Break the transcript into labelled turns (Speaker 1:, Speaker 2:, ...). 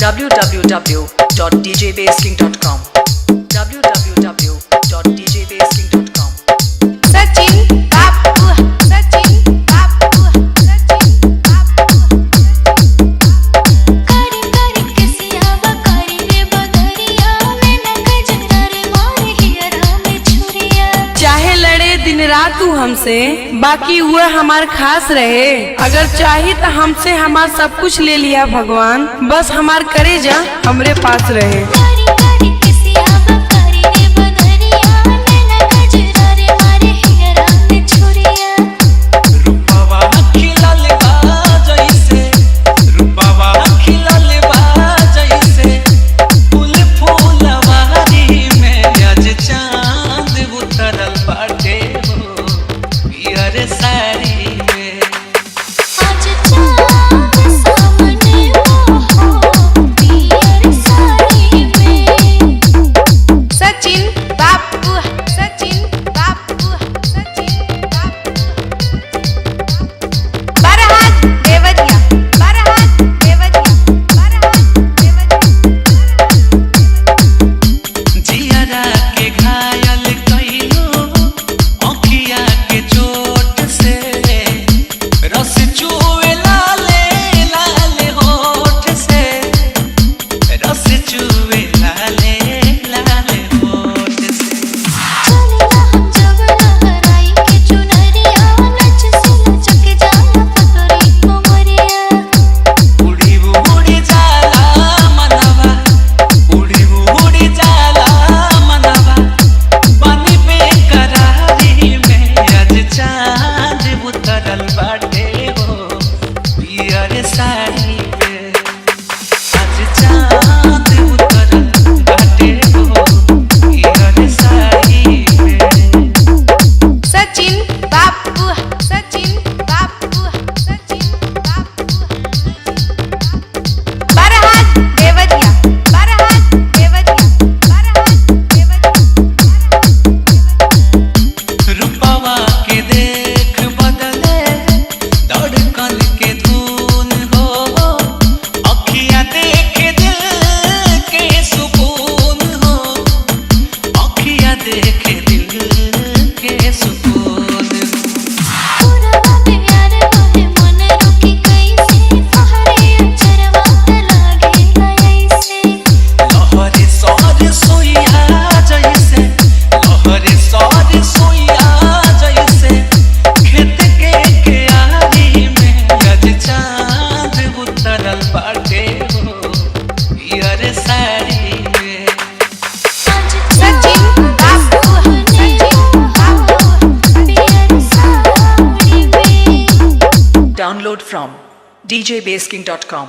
Speaker 1: www.djbasking.com www.djbasking.com
Speaker 2: Sachin बापू सचिन बापू सचिन बापू करी करी कसियावा करी रे बदरिया में न गजरा रे मारे हियरा में छुरिया।
Speaker 3: चाहे लड़े दिन रात तू हमसे, बाकी वो हमार खास रहे। अगर चाही तो हमसे हमार सब कुछ ले लिया भगवान, बस हमार करेजा हमरे पास रहे।
Speaker 2: करी करी कसियावा करी रे बदरिया में न गजरा रे मारे हियरा में छुरिया।
Speaker 4: रूपावा खिलल बा जइसे रूपावा खिलल बा जइसे फूल फूलवारी में आज चांद उतरल बाटे हो पियर साड़ी में।
Speaker 2: आज चाँद सामने वो हो पियर साड़ी में। सचिन बापू सचिन बापू सचिन बापू बरहात देवरिया बरहात देवरिया बरहात देवरिया।
Speaker 4: जियरा के घायल कइलो आँखिया के चोट से रस चुए लाले लाले होठ से रस चुए लाले लाले होठ से।
Speaker 2: चलेला हम जब लहराई के चुनरिया नच से लचक जाला पतरी कोमरिया।
Speaker 4: उड़ी उड़ी जाला मनवा उड़ी उड़ी जाला मनवा पानी बेकरारी में आज चांद उतरल बाटे हो पियर साड़ी पे। आज चांद उतरल बाटे हो पियर साड़ी पे।
Speaker 2: सचिन बापू सचिन बापू सचिन बापू बरहात देवरिया बरहात देवरिया बरहात देवरिया।
Speaker 4: रूपवा के देख बदले धड़कन के धुन हो अखियाँ देख दिल के सुकून हो अखियाँ देख दिल के सुकून।
Speaker 2: पुरवा प्यार बहे मन रुकी कैसे फहरे अचरवा लागे ऐसे।
Speaker 4: लहरे सौर सोइया जैसे लहरे सौर सोइया जैसे खेत के क्यारी में आज चांद उतरल बाटे हो पियर साड़ी में।
Speaker 2: सचिन बापू सचिन बापू पियर साड़ी में।
Speaker 1: Download from djbasking.com